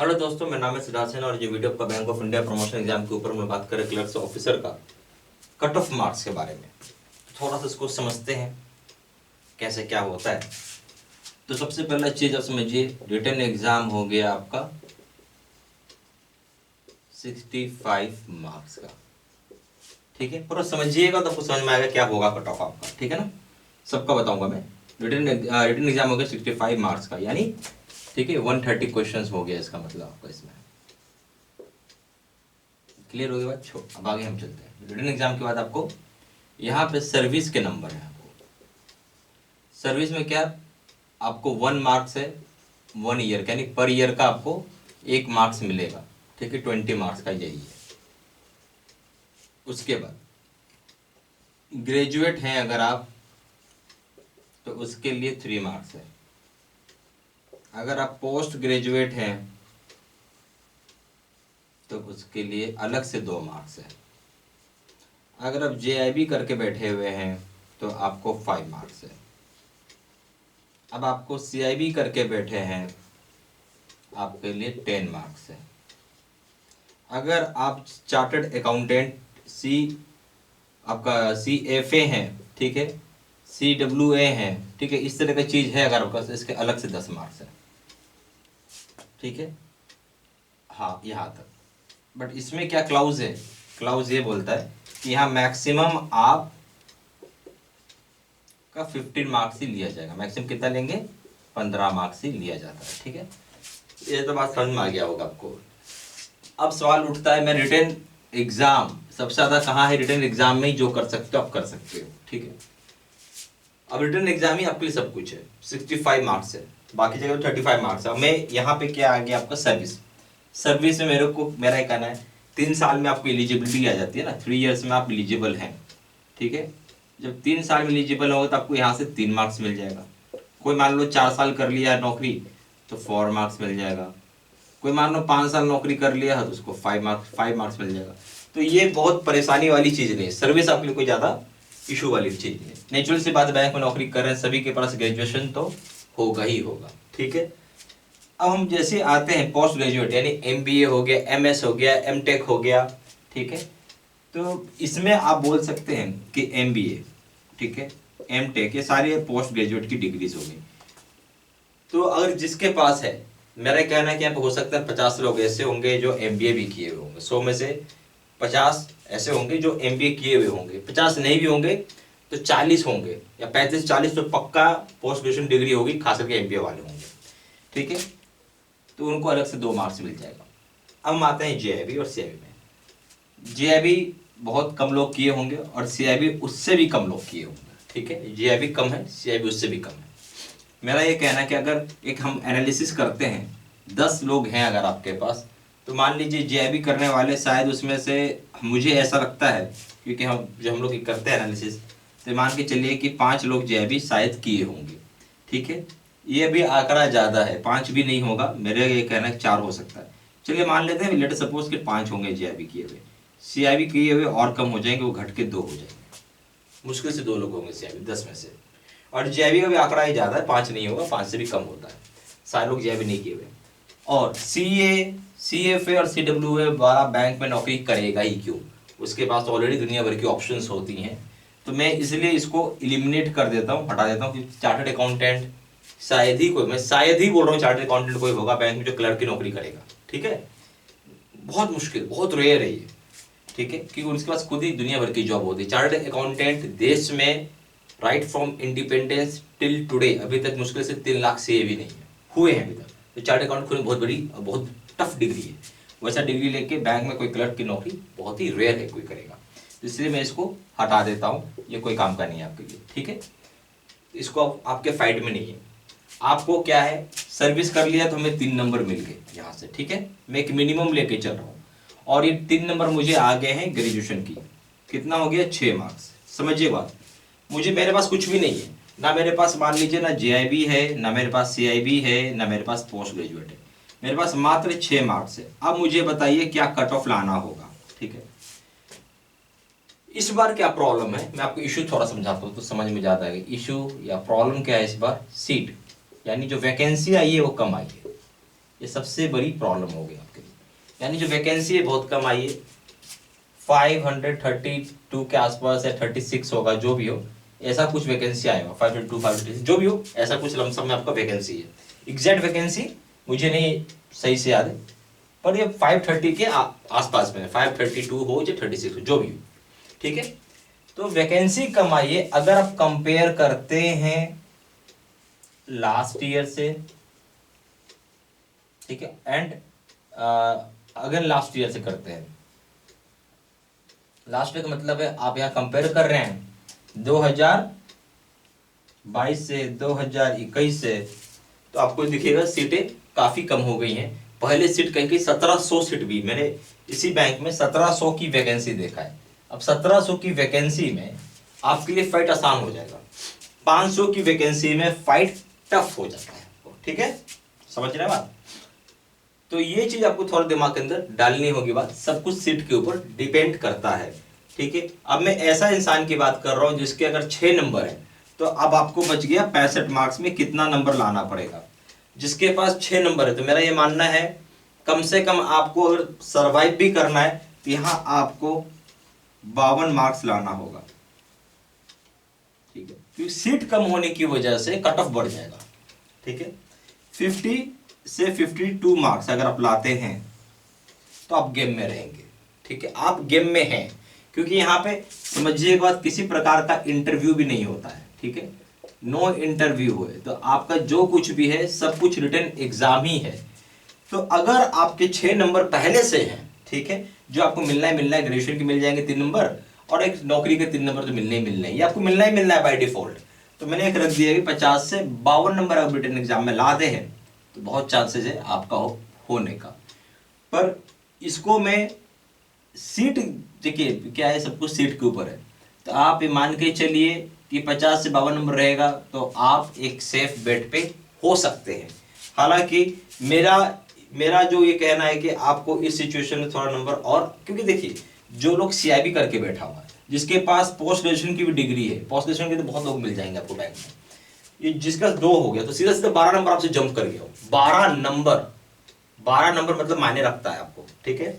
Hello दोस्तों, मेरा नाम है सिद्धार्थ सेन और ये वीडियो आपका bank of India promotion exam के ऊपर मैं बात करें क्लर्क्स ऑफिसर का कट ऑफ मार्क्स के बारे में। थोड़ा सा इसको समझते हैं कैसे क्या होता है। तो सबसे पहला चीज आप समझिए, रिटन एग्जाम हो गया आपका 65 मार्क्स का। ठीक है, पूरा समझिएगा तो आपको समझ में आएगा क्या होगा कट ऑफ आपका। ठीक है ना, सबका बताऊंगा मैं। रिटन एग्जाम हो गया 65 मार्क्स का, यानी ठीक है 130 क्वेश्चंस हो गया इसका मतलब आपका इसमें। क्लियर हो गया बात। अब आगे हम चलते हैं। रिटन एग्जाम के बाद आपको यहाँ पे सर्विस के नंबर है। आपको सर्विस में क्या, आपको 1 मार्क्स है 1 ईयर का, यानी पर ईयर का आपको 1 मार्क्स मिलेगा। ठीक है, 20 मार्क्स का यही है। उसके बाद ग्रेजुएट हैं अगर आप तो उसके लिए 3 मार्क्स है। अगर आप पोस्ट ग्रेजुएट हैं तो उसके लिए अलग से 2 मार्क्स है। अगर आप JIB करके बैठे हुए हैं तो आपको 5 मार्क्स है। अब आपको CIB करके बैठे हैं आपके लिए 10 मार्क्स है। अगर आप चार्टर्ड अकाउंटेंट आपका CFA हैं, ठीक है, CWA हैं, ठीक है, इस तरह का चीज़ है अगर आपका, इसके अलग से 10 मार्क्स है। ठीक है, हाँ यहाँ तक। बट इसमें क्या क्लाउज है, क्लाउज ये बोलता है कि यहाँ मैक्सिमम आप का 15 मार्क्स ही लिया जाएगा। मैक्सिमम कितना लेंगे, 15 मार्क्स ही लिया जाता है। ठीक है, ये तो बात समझ में आ गया होगा आपको। अब सवाल उठता है, मैं रिटन एग्जाम सबसे ज्यादा कहाँ है, रिटन एग्जाम में ही जो कर सकते हो आप कर सकते हो। ठीक है, अब रिटन एग्जाम ही आपके लिए सब कुछ है। 65 मार्क्स है, बाकी जगह 35 मार्क्स है। मैं यहाँ पे क्या आ गया आपका सर्विस। सर्विस में मेरा ये कहना है 3 साल में आपको एलिजिबिलिटी आ जाती है ना, 3 ईयर्स में आप एलिजिबल हैं। ठीक है, जब 3 साल में एलिजिबल होगा तो आपको यहाँ से 3 मार्क्स मिल जाएगा। कोई मान लो 4 साल कर लिया नौकरी तो 4 मार्क्स मिल जाएगा। कोई मान लो 5 साल नौकरी कर लिया है तो उसको 5 मार्क्स मिल जाएगा। तो ये बहुत परेशानी वाली चीज़ नहीं है। सर्विस आपके लिए कोई ज़्यादा इशू वाली चीज़ नहीं है। नेचुरल सी बात, बैंक में नौकरी कर रहे हैं सभी के पास ग्रेजुएशन तो होगा ही होगा। ठीक है, अब हम जैसे आते हैं पोस्ट ग्रेजुएट, यानी MBA हो गया, MS हो गया, MTech हो गया। ठीक है, तो इसमें आप बोल सकते हैं कि MBA, ठीक है, MTech, ये सारे पोस्ट ग्रेजुएट की डिग्रीज हो गई। तो अगर जिसके पास है, मेरा कहना है कि यहाँ पे हो सकता है 50 लोग ऐसे होंगे जो MBA भी किए हुए होंगे। 100 में से 50 ऐसे होंगे जो MBA किए हुए होंगे। 50 नहीं भी होंगे तो 40 होंगे, या 35-40 तो पक्का पोस्ट ग्रेजुएशन डिग्री होगी, खास करके MBA वाले होंगे। ठीक है, तो उनको अलग से 2 मार्क्स मिल जाएगा। अब हम आते हैं JIB और CIB में। JIB बहुत कम लोग किए होंगे और CIB उससे भी कम लोग किए होंगे। ठीक है, JIB कम है, CIB उससे भी कम है। मेरा ये कहना है कि अगर एक हम एनालिसिस करते हैं, 10 लोग हैं अगर आपके पास, तो मान लीजिए JIB करने वाले शायद उसमें से, मुझे ऐसा लगता है क्योंकि हम लोग करते हैं एनालिसिस, तो मान के चलिए कि 5 लोग JIB शायद किए होंगे। ठीक है, ये भी आंकड़ा ज़्यादा है, 5 भी नहीं होगा। मेरा ये कहना है 4 हो सकता है। चलिए मान लेते हैं, लेट सपोज कि 5 होंगे JIB किए हुए। CIB किए हुए और कम हो जाएंगे, वो घट के 2 हो जाएंगे। मुश्किल से 2 लोग होंगे CIB 10 में से। और JIB का भी आंकड़ा ही ज़्यादा है, 5 नहीं होगा, 5 से भी कम होता है। सारे लोग JIB नहीं किए हुए। और CA, CFA और CWA वाला बैंक में नौकरी करेगा ही क्यों, उसके पास तो ऑलरेडी दुनिया भर की ऑप्शंस होती हैं। तो मैं इसलिए इसको एलिमिनेट कर देता हूँ, हटा देता हूँ कि चार्टर्ड अकाउंटेंट शायद ही कोई, मैं शायद ही बोल रहा हूँ, चार्टर्ड अकाउंटेंट कोई होगा बैंक में जो क्लर्क की नौकरी करेगा। ठीक है, बहुत मुश्किल, बहुत रेयर है ये। ठीक है, क्योंकि उसके पास खुद ही दुनिया भर की जॉब होती है। चार्टर्ड अकाउंटेंट देश में right from independence till today अभी तक मुश्किल से 3 लाख से भी नहीं है हुए हैं अभी तक। तो चार्टर्ड अकाउंट खुद बहुत बड़ी और बहुत टफ डिग्री है। वैसा डिग्री लेके बैंक में कोई क्लर्क की नौकरी बहुत ही रेयर है कोई करेगा। इसलिए मैं इसको हटा देता हूँ, ये कोई काम का नहीं है आपके लिए। ठीक है, इसको आपके फाइट में नहीं है। आपको क्या है, सर्विस कर लिया तो हमें 3 नंबर मिल गए यहाँ से। ठीक है, मैं एक मिनिमम लेके चल रहा हूँ और ये 3 नंबर मुझे आ गए हैं ग्रेजुएशन की। कितना हो गया, 6 मार्क्स। समझिए बात, मेरे पास कुछ भी नहीं है ना, मेरे पास मान लीजिए ना JIB है, ना मेरे पास CIB है, ना मेरे पास पोस्ट ग्रेजुएट है। मेरे पास मात्र 6 मार्क्स है। अब मुझे बताइए क्या कट ऑफ लाना होगा। ठीक है, इस बार क्या प्रॉब्लम है, मैं आपको इशू थोड़ा समझाता हूँ तो समझ में ज्यादा आएगा। इशू या प्रॉब्लम क्या है इस बार, सीट यानी जो वैकेंसी आई है वो कम आई है। ये सबसे बड़ी प्रॉब्लम हो गई आपके लिए। यानी जो वैकेंसी है बहुत कम आई है, 532 के आसपास है, 36 होगा जो भी हो, ऐसा कुछ वैकेंसी आएगा, 532 536 जो भी हो, ऐसा कुछ लमसम में आपका वैकेंसी है। एग्जैक्ट वैकेंसी मुझे नहीं सही से याद है, पर ये 530 के आसपास में, 532 हो या 36 हो जो भी हो, ठीक है। तो वैकेंसी कम आई है अगर आप कंपेयर करते हैं लास्ट ईयर से, ठीक है, एंड अगर लास्ट ईयर से करते हैं, लास्ट ईयर का मतलब है आप यहां कंपेयर कर रहे हैं 2022 से 2021 से, तो आपको दिखेगा सीटें काफी कम हो गई हैं। पहले सीट कहीं कहीं 1700 सीट भी, मैंने इसी बैंक में 1700 की वैकेंसी देखा है। अब 1700 की वैकेंसी में आपके लिए फाइट आसान हो जाएगा, 500 की वैकेंसी में फाइट टफ हो जाता है, ठीक है, समझ रहे हैं बात। तो ये चीज आपको थोड़ा दिमाग के अंदर डालनी होगी, बात सब कुछ सीट के ऊपर डिपेंड करता है, ठीक है। अब मैं ऐसा इंसान की बात कर रहा हूं जिसके अगर 6 नंबर है, तो अब आपको बच गया 65 मार्क्स में कितना नंबर लाना पड़ेगा। जिसके पास 6 नंबर है, तो मेरा ये मानना है कम से कम आपको अगर सर्वाइव भी करना है तो यहां आपको 52 मार्क्स लाना होगा, ठीक है, क्योंकि सीट कम होने की वजह से कट ऑफ बढ़ जाएगा, ठीक है। 50 से 52 मार्क्स अगर आप लाते हैं तो आप गेम में रहेंगे, ठीक है, आप गेम में हैं, क्योंकि यहाँ पे समझिए बात, किसी प्रकार का इंटरव्यू भी नहीं होता है, ठीक है, नो इंटरव्यू है, तो आपका जो कुछ भी है सब कुछ रिटन एग्जाम ही है। तो अगर आपके 6 नंबर पहले से हैं, ठीक है, जो आपको मिलना है, ग्रेजुएशन के मिल जाएंगे 3 नंबर, और एक नौकरी के 3 नंबर तो मिलने ही मिलने हैं, ये आपको मिलना ही मिलना है बाय डिफॉल्ट। तो मैंने एक रख दिया कि 50 से 52 नंबर अगर रिटन एग्जाम में लाते हैं तो बहुत चांसेस है आपका होने का। पर इसको मैं सीट, देखिए क्या है, सब कुछ सीट के ऊपर है, तो आप ये मान के चलिए कि 50 से 52 नंबर रहेगा तो आप एक सेफ बेट पे हो सकते हैं। हालांकि मेरा जो ये कहना है कि आपको इस सिचुएशन में थोड़ा नंबर और, क्योंकि देखिए जो लोग सीआईबी करके बैठा हुआ है, जिसके पास पोस्ट ग्रेजुएशन की भी डिग्री है, पोस्ट ग्रेजुएशन के तो बहुत लोग मिल जाएंगे आपको बैंक में, ये जिसका 2 हो गया तो सीधा सीधा 12 नंबर आपसे जंप कर गया, 12 नंबर मतलब मायने रखता है आपको, ठीक है।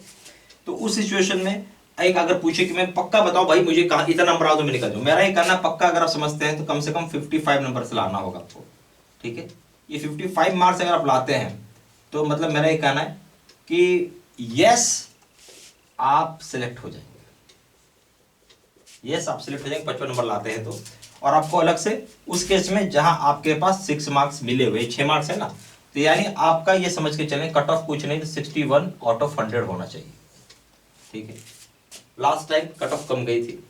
तो उस सिचुएशन में एक अगर पूछे कि मैं पक्का बताओ भाई मुझे कहां इतना नंबर आओ तो मैं निकल जाऊं, मेरा ये कहना पक्का अगर आप समझते हैं तो कम से कम 55 नंबर से लाना होगा आपको, ठीक है। ये 55 मार्क्स अगर आप लाते हैं तो मतलब मेरा ये कहना है कि यस आप सिलेक्ट हो जाएंगे, यस आप सिलेक्ट हो जाएंगे 55 नंबर लाते हैं तो। और आपको अलग से उस केस में जहां आपके पास 6 मार्क्स मिले हुए, 6 मार्क्स है ना, तो यानी आपका ये समझ के चलें कट ऑफ कुछ नहीं तो 61 आउट ऑफ 100 होना चाहिए, ठीक है। लास्ट टाइम कट ऑफ कम गई थी,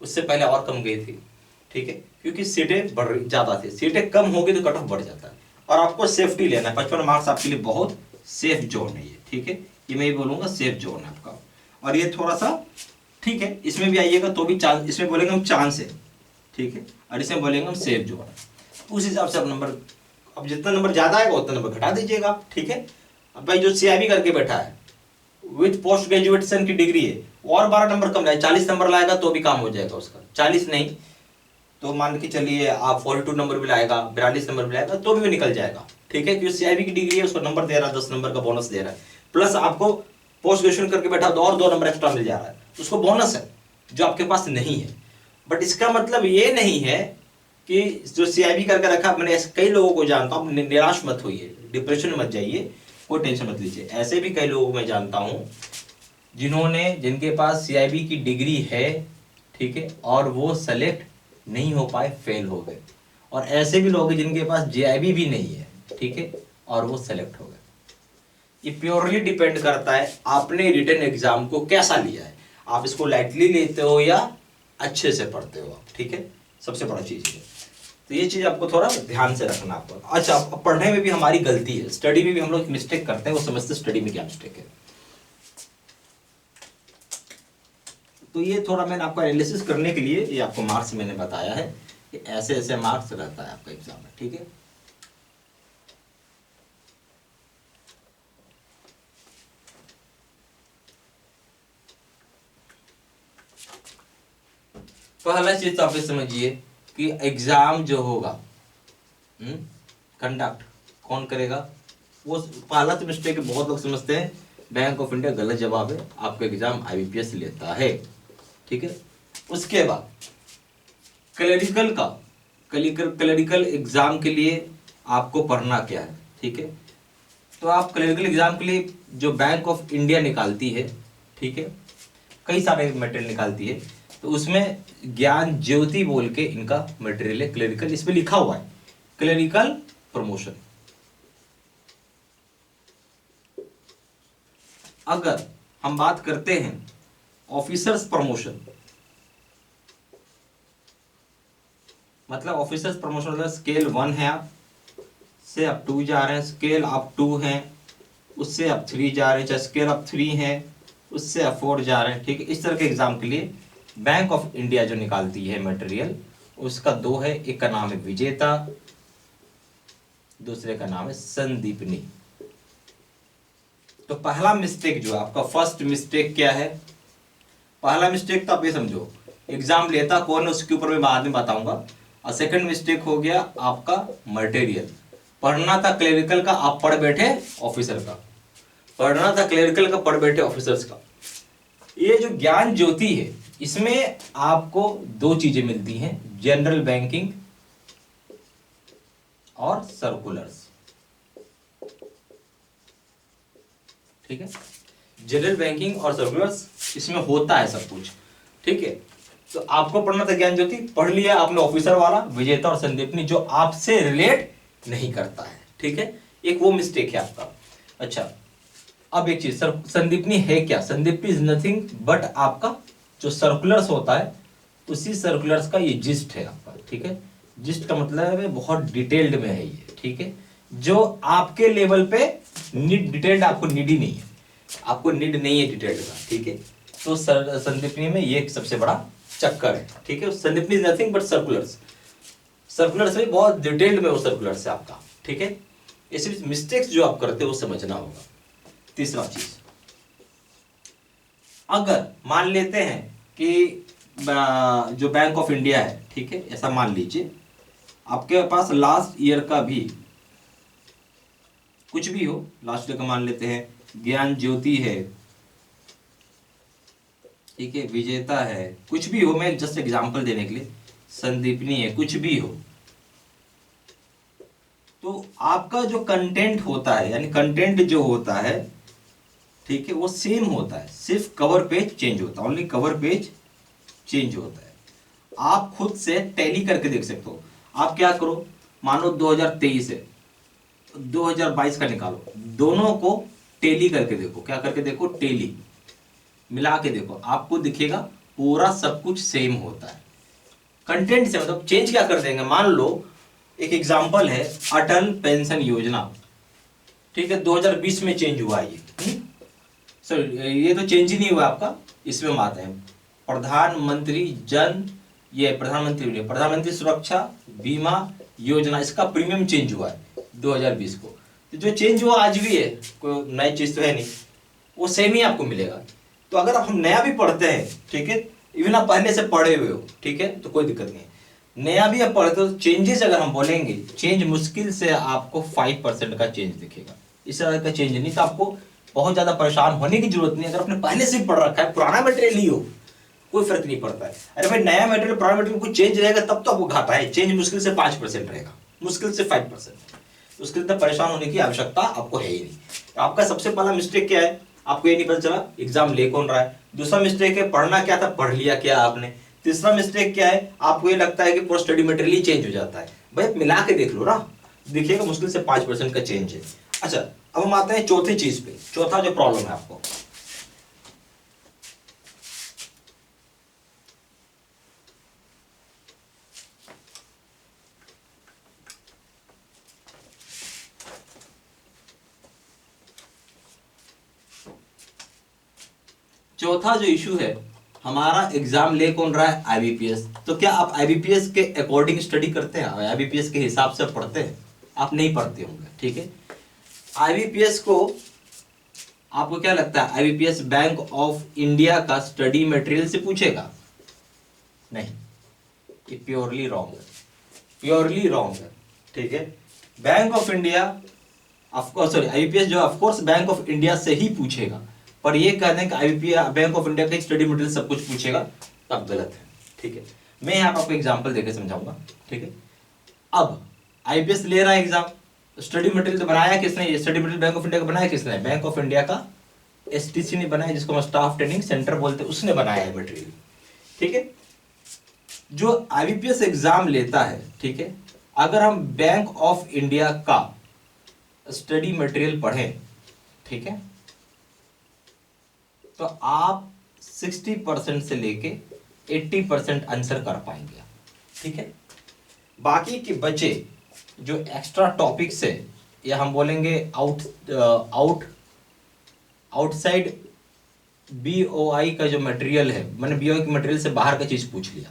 उससे पहले और कम गई थी, ठीक है, क्योंकि सीटें बढ़ ज्यादा थी, सीटें कम होगी तो कट ऑफ बढ़ जाता है। और आपको सेफ्टी लेना है, 55 मार्क्स आपके लिए बहुत सेफ जोन है ये, ठीक है, ये मैं ये बोलूंगा सेफ जोन है आपका। और ये थोड़ा सा ठीक है, इसमें भी आइएगा तो भी चांस, इसमें बोलेंगे हम चांस है, ठीक है, और इसमें बोलेंगे हम सेफ जोन है। उस हिसाब से आप नंबर, अब जितना नंबर ज्यादा आएगा उतना नंबर घटा दीजिएगा, ठीक है। अब भाई जो सीआईबी करके बैठा है विथ पोस्ट ग्रेजुएशन की डिग्री है, और 12 नंबर कम लाए, 40 नंबर लाएगा तो भी काम हो जाएगा उसका, 40 नहीं तो मान के चलिए आप 42 नंबर भी लाएगा, 42 नंबर भी लाएगा तो भी निकल जाएगा, ठीक है, क्योंकि सीआईबी की डिग्री है, उसको नंबर दे रहा है, 10 नंबर का बोनस दे रहा है, प्लस आपको पोस्ट ग्रेजुएशन करके बैठा तो और 2 नंबर एक्स्ट्रा मिल जा रहा है, उसको बोनस है जो आपके पास नहीं है। बट इसका मतलब ये नहीं है कि जो सीआईबी करके रखा, मैंने ऐसे कई लोगों को जानता हूं, निराश मत होइए, डिप्रेशन में मत जाइए, कोई टेंशन मत लीजिए, ऐसे भी कई लोगों को मैं जानता हूं जिनके पास सीआईबी की डिग्री है, ठीक है, और वो सेलेक्ट नहीं हो पाए, फेल हो गए, और ऐसे भी लोग हैं जिनके पास जेआईबी भी नहीं है, ठीक है, और वो सेलेक्ट हो गए। ये प्योरली डिपेंड करता है आपने रिटन एग्जाम को कैसा लिया है, आप इसको लाइटली लेते हो या अच्छे से पढ़ते हो आप, ठीक है, सबसे बड़ा चीज है। तो ये चीज आपको थोड़ा ध्यान से रखना आपको। अच्छा, पढ़ने में भी हमारी गलती है, स्टडी में भी हम लोग मिस्टेक करते हैं, वो समझते स्टडी में क्या मिस्टेक है। तो ये थोड़ा मैंने आपको एनालिसिस करने के लिए ये आपको मार्क्स मैंने बताया है कि ऐसे ऐसे मार्क्स रहता है आपका एग्जाम में, ठीक है। पहला चीज तो आप समझिए कि एग्जाम जो होगा कंडक्ट कौन करेगा, वो पहला तो मिस्टेक बहुत लोग समझते हैं बैंक ऑफ इंडिया, गलत जवाब है, आपका एग्जाम आईबीपीएस लेता है, ठीक है। उसके बाद क्लरिकल का, क्लरिकल एग्जाम के लिए आपको पढ़ना क्या है, ठीक है। तो आप क्लरिकल एग्जाम के लिए जो बैंक ऑफ इंडिया निकालती है, ठीक है, कई सारे मटेरियल निकालती है, तो उसमें ज्ञान ज्योति बोल के इनका मटेरियल है क्लरिकल, इसमें लिखा हुआ है क्लरिकल प्रमोशन। अगर हम बात करते हैं ऑफिसर्स प्रमोशन, मतलब ऑफिसर्स प्रमोशन मतलब स्केल 1 है, आप से आप 2 जा रहे हैं, स्केल आप 2 हैं, उससे आप 3 जा रहे हैं, चाहे स्केल आप 3 हैं उससे आप 4 जा रहे हैं, ठीक है। इस तरह के एग्जाम के लिए बैंक ऑफ इंडिया जो निकालती है मटेरियल, उसका 2 है, एक का नाम है विजेता, दूसरे का नाम है संदीपनी। तो पहला मिस्टेक जो है आपका, फर्स्ट मिस्टेक क्या है, पहला मिस्टेक तो आप ये समझो एग्जाम लेता कौन है उसके ऊपर मैं बाद में बताऊंगा। और सेकंड मिस्टेक हो गया आपका मटेरियल, पढ़ना था क्लरिकल का, आप पढ़ बैठे ऑफिसर का, पढ़ना था क्लरिकल का, पढ़ बैठे ऑफिसर्स का। ये जो ज्ञान ज्योति है इसमें आपको 2 चीजें मिलती हैं, जनरल बैंकिंग और सर्कुलर्स, ठीक है। जनरल बैंकिंग और सर्कुलर्स इसमें होता है सब कुछ, ठीक है। तो आपको पढ़ना था ज्ञान ज्योति, पढ़ लिया आपने ऑफिसर वाला विजेता और संदीपनी, जो आपसे रिलेट नहीं करता है, ठीक है। एक वो मिस्टेक है आपका। अच्छा, अब एक चीज, संदीपनी है क्या, संदीपनी इज नथिंग बट आपका जो सर्कुलर्स होता है उसी सर्कुलर्स का ये जिस्ट है आपका, ठीक है। जिस्ट का मतलब है बहुत डिटेल्ड में है ये, ठीक है। जो आपके लेवल पे डिटेल्ड आपको नीड ही नहीं है, आपको नीड नहीं है डिटेल्ड का, ठीक है। तो संदीपनी में ये सबसे बड़ा चक्कर है, ठीक है। Sandipani is nothing but circulars, circulars में बहुत डिटेल्ड में वो सर्कुलर्स है आपका, ठीक है। ऐसे मिस्टेक्स जो आप करते हो वो समझना होगा। तीसरा चीज, अगर मान लेते हैं कि जो बैंक ऑफ इंडिया है, ठीक है, ऐसा मान लीजिए आपके पास लास्ट ईयर का भी कुछ भी हो, लास्ट ईयर का मान लेते हैं ज्ञान ज्योति है, ठीक है, विजेता है, कुछ भी हो, मैं जस्ट एग्जांपल देने के लिए, संदीपनी है, कुछ भी हो, तो आपका जो कंटेंट होता है, यानी कंटेंट जो होता है, ठीक है, वो सेम होता है, सिर्फ कवर पेज चेंज होता है, ओनली कवर पेज चेंज होता है। आप खुद से टैली करके देख सकते हो। आप क्या करो, मानो 2023 है, 2022 का निकालो, दोनों को टैली करके देखो, क्या करके देखो, टैली मिला के देखो, आपको दिखेगा पूरा सब कुछ सेम होता है। कंटेंट से मतलब चेंज क्या कर देंगे, मान लो एक एग्जांपल है अटल पेंशन योजना, ठीक है, 2020 में चेंज हुआ ये, सर ये तो चेंज ही नहीं हुआ आपका, इसमें हम आते हैं प्रधानमंत्री जन, ये प्रधानमंत्री सुरक्षा बीमा योजना, इसका प्रीमियम चेंज हुआ है 2020 को। तो जो चेंज हुआ आज भी है, कोई नई चीज तो है नहीं, वो सेम ही आपको मिलेगा। तो अगर हम नया भी पढ़ते हैं, ठीक है, इवन आप पहले से पढ़े हुए हो, ठीक है, तो कोई दिक्कत नहीं, नया भी आप पढ़ते हो, तो चेंजेस अगर हम बोलेंगे, चेंज मुश्किल से आपको 5% का चेंज दिखेगा, इस तरह का चेंज नहीं। तो आपको बहुत ज्यादा परेशान होने की जरूरत नहीं, अगर आपने पहले से पढ़ रखा है, पुराना मटेरियल ही हो, कोई फर्क नहीं पड़ता है। अरे भाई नया मटेरियल पुराना मटेरियल कुछ चेंज रहेगा तब तो आपको घाटा है, चेंज मुश्किल से 5% रहेगा, मुश्किल से 5%, उसके लिए परेशान होने की आवश्यकता आपको है ही नहीं। तो आपका सबसे पहला मिस्टेक क्या है, आपको ये नहीं पता चला एग्जाम ले कौन रहा है। दूसरा मिस्टेक है पढ़ना क्या था, पढ़ लिया क्या आपने। तीसरा मिस्टेक क्या है, आपको ये लगता है कि पूरा स्टडी मटेरियल ही चेंज हो जाता है। भाई मिला के देख लो ना, देखिएगा मुश्किल से 5% का चेंज है। अच्छा, अब हम आते हैं चौथी चीज पे, चौथा जो प्रॉब्लम है आपको, चौथा जो इशू है, हमारा एग्जाम ले कौन रहा है, आईबीपीएस। तो क्या आप आईबीपीएस के अकॉर्डिंग स्टडी करते हैं, आईबीपीएस के हिसाब से पढ़ते हैं? आप नहीं पढ़ते होंगे, ठीक है। आईबीपीएस को आपको क्या लगता है, आईबीपीएस बैंक ऑफ इंडिया का स्टडी मटेरियल से पूछेगा? नहीं, ये प्योरली रॉन्ग है, प्योरली रॉन्ग है, ठीक है। Bank of India of course sorry IBPS जो ऑफकोर्स बैंक ऑफ इंडिया से ही पूछेगा, पर ये कह दें कि आईबीपीएस बैंक ऑफ इंडिया का स्टडी मटेरियल सब कुछ पूछेगा तब गलत है। ठीक है, मैं यहाँ आपको एग्जाम्पल देकर समझाऊंगा। ठीक है, अब आईपीएस ले रहा है एग्जाम, स्टडी मटेरियल तो बनाया किसने? ये study material bank of India का बनाया किसने? बैंक ऑफ इंडिया का एसटीसी ने बनाया, जिसको हम स्टाफ ट्रेनिंग सेंटर बोलते हैं, उसने बनाया है मटेरियल। ठीक है, जो आईबीपीएस एग्जाम लेता है, ठीक है, अगर हम बैंक ऑफ इंडिया का स्टडी मटेरियल पढ़ें, ठीक है, तो आप 60% से लेके 80% आंसर कर पाएंगे। ठीक है, बाकी के बचे जो एक्स्ट्रा टॉपिक्स है, या हम बोलेंगे आउटसाइड बीओआई का जो मटेरियल है, मैंने बीओआई के मटेरियल से बाहर का चीज पूछ लिया,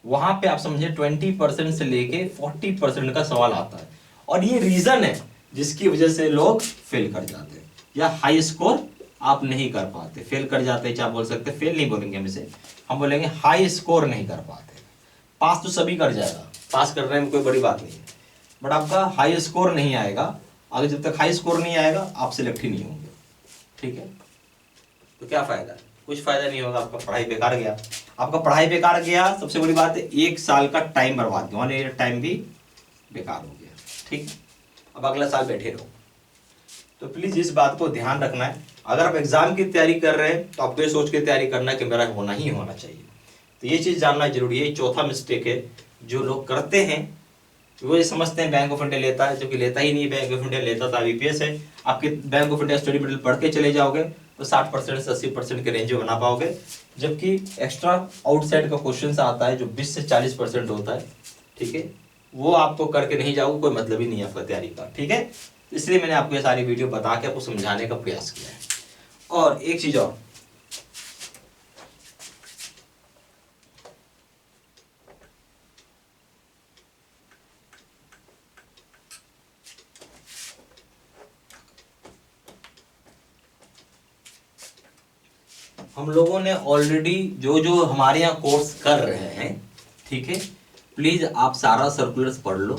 वहां पे आप समझे 20% से लेके 40% का सवाल आता है। और ये रीजन है जिसकी वजह से लोग फेल कर जाते हैं या हाई स्कोर आप नहीं कर पाते। फेल कर जाते हैं, क्या बोल सकते हैं, फेल नहीं बोलेंगे हम इसे, हम बोलेंगे हाई स्कोर नहीं कर पाते। पास तो सभी कर जाएगा, पास करने में कोई बड़ी बात नहीं है, बट आपका हाई स्कोर नहीं आएगा। अगर जब तक हाई स्कोर नहीं आएगा आप सिलेक्ट ही नहीं होंगे। ठीक है, तो क्या फायदा? कुछ फायदा नहीं होगा, आपका पढ़ाई बेकार गया। आपका पढ़ाई बेकार गया, सबसे बड़ी बात है 1 साल का टाइम बर्बाद गया, 1 ईयर टाइम भी बेकार हो गया। ठीक, अब अगला साल बैठे रहो। तो प्लीज इस बात को ध्यान रखना है, अगर आप एग्जाम की तैयारी कर रहे हैं तो आपको ये सोच के तैयारी करना है कि मेरा होना ही होना चाहिए। तो ये चीज जानना जरूरी है। चौथा मिस्टेक है जो लोग करते हैं, वो ये समझते हैं बैंक ऑफ इंडिया लेता है, जो कि लेता ही नहीं। बैंक ऑफ इंडिया लेता तो आईबीपीएस है। आपके bank of India study material पढ़ के चले जाओगे तो 60% से 80% के रेंज में बना पाओगे, जबकि एक्स्ट्रा आउटसाइड का क्वेश्चन आता है जो 20 से 40% होता है। ठीक है, वो आपको करके नहीं जाओगे, कोई मतलब ही नहीं है आपका तैयारी का। ठीक है, इसलिए मैंने आपको ये सारी वीडियो बता के आपको समझाने का प्रयास किया है। और एक चीज और, हम लोगों ने ऑलरेडी जो जो हमारे यहाँ कोर्स कर रहे हैं, ठीक है, प्लीज आप सारा सर्कुलर्स पढ़ लो।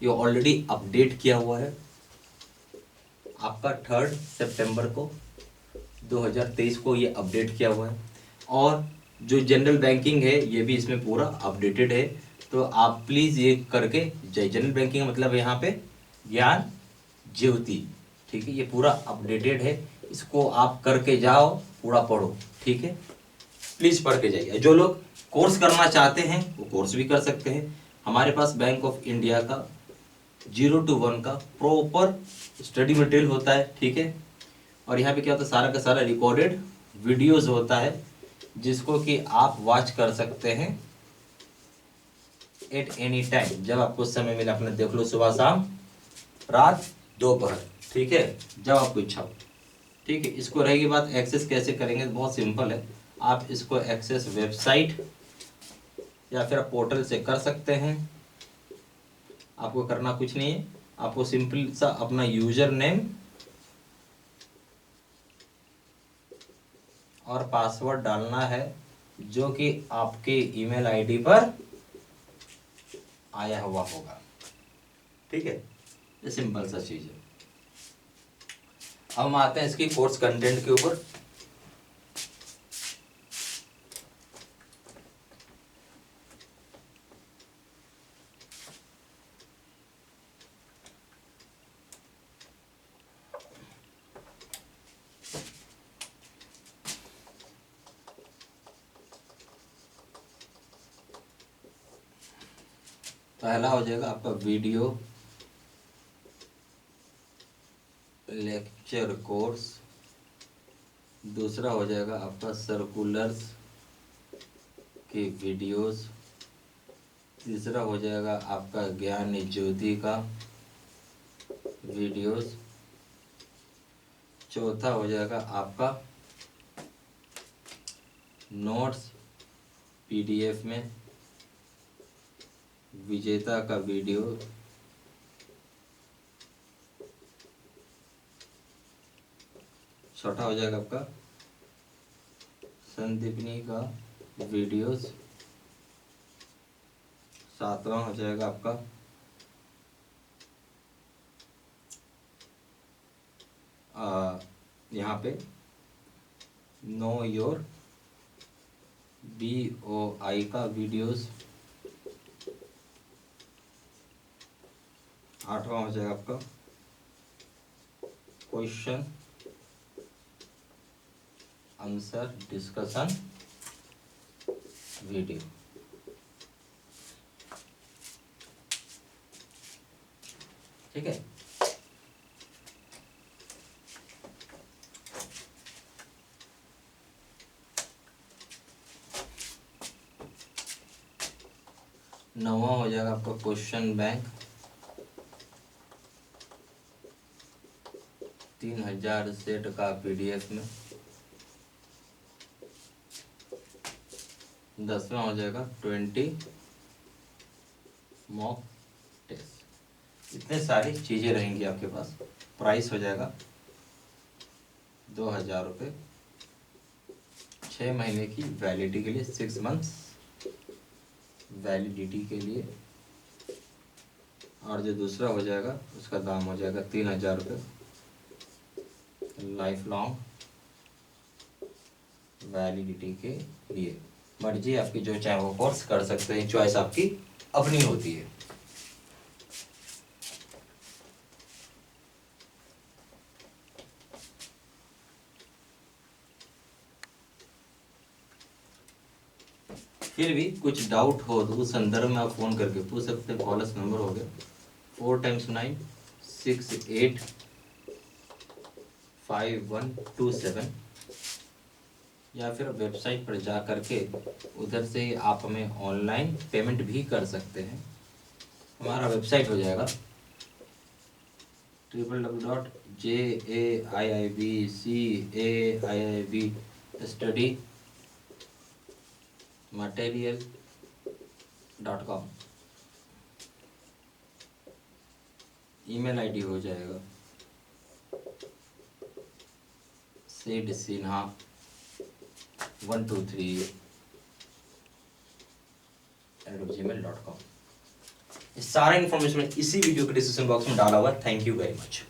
ये ऑलरेडी अपडेट किया हुआ है आपका 3 सितंबर को 2023 को ये अपडेट किया हुआ है। और जो जनरल बैंकिंग है ये भी इसमें पूरा अपडेटेड है। तो आप प्लीज ये करके जाइए। जनरल बैंकिंग का मतलब यहाँ पे ज्ञान ज्योति, ठीक है, ये पूरा अपडेटेड है, इसको आप करके जाओ, पूरा पढ़ो। ठीक है, प्लीज पढ़ के जाइए। जो लोग कोर्स करना चाहते हैं वो कोर्स भी कर सकते हैं। हमारे पास बैंक ऑफ इंडिया का 0 to 1 का प्रॉपर स्टडी मटेरियल होता है। ठीक है, और यहाँ पे क्या होता है, सारा का सारा रिकॉर्डेड वीडियोस होता है, जिसको कि आप वॉच कर सकते हैं एट एनी टाइम, जब आपको समय मिले अपने देख लो, सुबह शाम रात दोपहर। ठीक है, जब आपको इच्छा हो। ठीक है, इसको रहेगी बात एक्सेस कैसे करेंगे, बहुत सिंपल है। आप इसको एक्सेस वेबसाइट या फिर पोर्टल से कर सकते हैं। आपको करना कुछ नहीं है, आपको सिंपल सा अपना यूजर नेम और पासवर्ड डालना है, जो कि आपके ईमेल आईडी पर आया हुआ होगा। ठीक है, ये सिंपल सा चीज है। अब हम आते हैं इसकी कोर्स कंटेंट के ऊपर। पहला हो जाएगा आपका वीडियो लेक्चर कोर्स, दूसरा हो जाएगा आपका सर्कुलर्स के वीडियोस, तीसरा हो जाएगा आपका ज्ञान ज्योति का वीडियोस, चौथा हो जाएगा आपका नोट्स पीडीएफ में विजेता का वीडियो, छठा हो जाएगा आपका संदीपनी का वीडियोस, सातवां हो जाएगा आपका यहाँ पे नो योर BOI का वीडियोस। 8वां हो जाएगा आपका क्वेश्चन आंसर डिस्कशन वीडियो। ठीक है, नौवां हो जाएगा आपका क्वेश्चन बैंक। 3000 सेट का PDF में। 10वां हो जाएगा 20 मॉक टेस्ट। इतने सारी चीज़ें रहेंगी आपके पास। प्राइस हो जाएगा 2000 रुपये। 6 महीने की वैलिडिटी के लिए, 6 मंथ्स वैलिडिटी के लिए। और जो दूसरा हो जाएगा उसका दाम हो जाएगा 3000 रुपये। लाइफ लॉन्ग वैलिडिटी के लिए। मर्जी आपकी, जो चाहे वो कोर्स कर सकते हैं, चॉइस आपकी अपनी होती है। फिर भी कुछ डाउट हो तो उस संदर्भ में आप फ़ोन करके पूछ सकते हैं। कॉलर्स नंबर हो गया 4 × 9 68 5127, या फिर वेबसाइट पर जा करके उधर से आप हमें ऑनलाइन पेमेंट भी कर सकते हैं। हमारा वेबसाइट हो जाएगा www.jaiibcaiibstudymaterial.com। ईमेल ID हो जाएगा sidsinha123@gmail.com। सारा इन्फॉर्मेशन इसी वीडियो के डिस्क्रिप्शन बॉक्स में डाला हुआ है। Thank you very much.